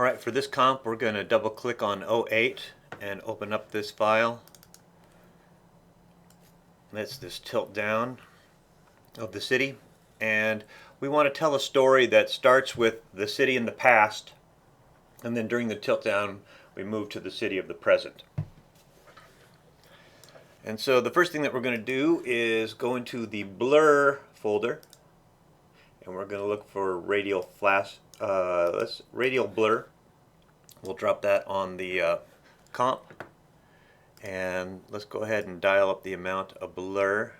Alright, for this comp we're going to double click on 08 and open up this file. That's this tilt down of the city, and we want to tell a story that starts with the city in the past, and then during the tilt down we move to the city of the present. And so the first thing that we're going to do is go into the blur folder, and we're going to look for radial flash. Radial blur. We'll drop that on the comp, and let's go ahead and dial up the amount of blur.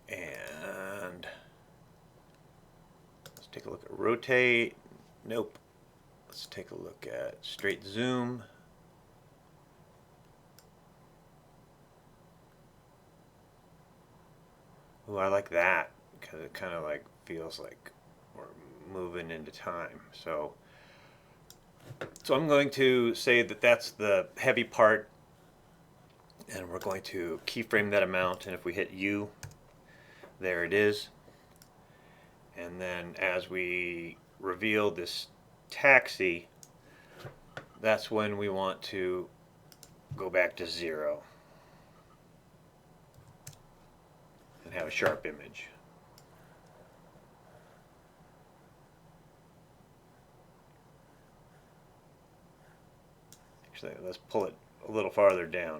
And let's take a look at rotate. Nope. Let's take a look at straight zoom. Ooh, I like that because it kind of like feels like we're moving into time. So I'm going to say that that's the heavy part, and we're going to keyframe that amount, and if we hit U, there it is. And then as we reveal this taxi, that's when we want to go back to 0 and have a sharp image. Actually, let's pull it a little farther down.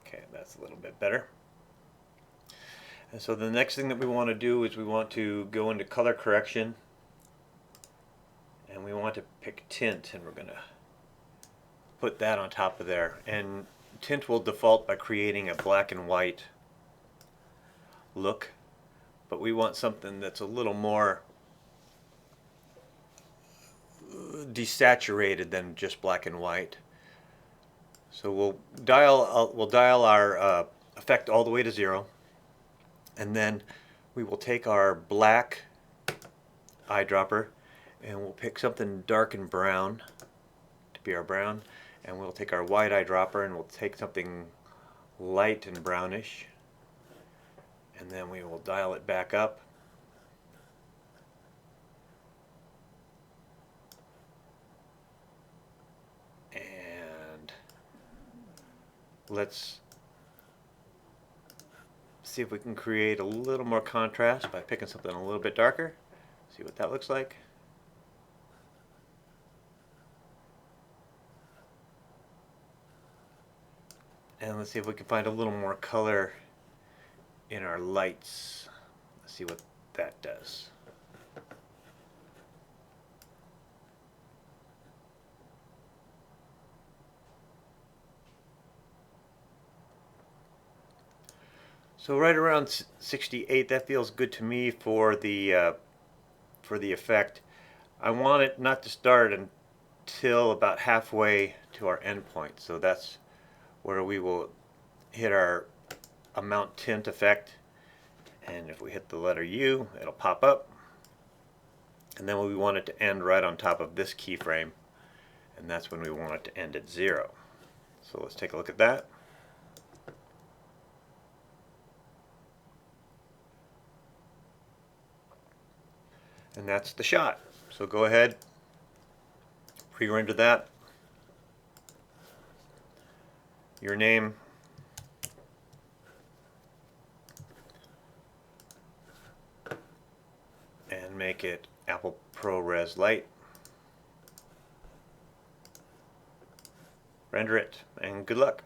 Okay, that's a little bit better. And so the next thing that we want to do is we want to go into color correction, and we want to pick tint, and we're going to put that on top of there. And tint will default by creating a black and white look, but we want something that's a little more desaturated than just black and white. So we'll dial our effect all the way to 0, and then we will take our black eyedropper and we'll pick something dark and brown to be our brown, and we'll take our white eyedropper and we'll take something light and brownish, and then we will dial it back up. And let's see if we can create a little more contrast by picking something a little bit darker. See what that looks like. And let's see if we can find a little more color in our lights. Let's see what that does. So right around 68, that feels good to me for the effect. I want it not to start until about halfway to our endpoint. So that's where we will hit our amount tint effect, and if we hit the letter U, it'll pop up, and then we want it to end right on top of this keyframe, and that's when we want it to end at 0. So let's take a look at that. And that's the shot. So go ahead, pre-render that. Your name, and make it Apple ProRes Light. Render it, and good luck.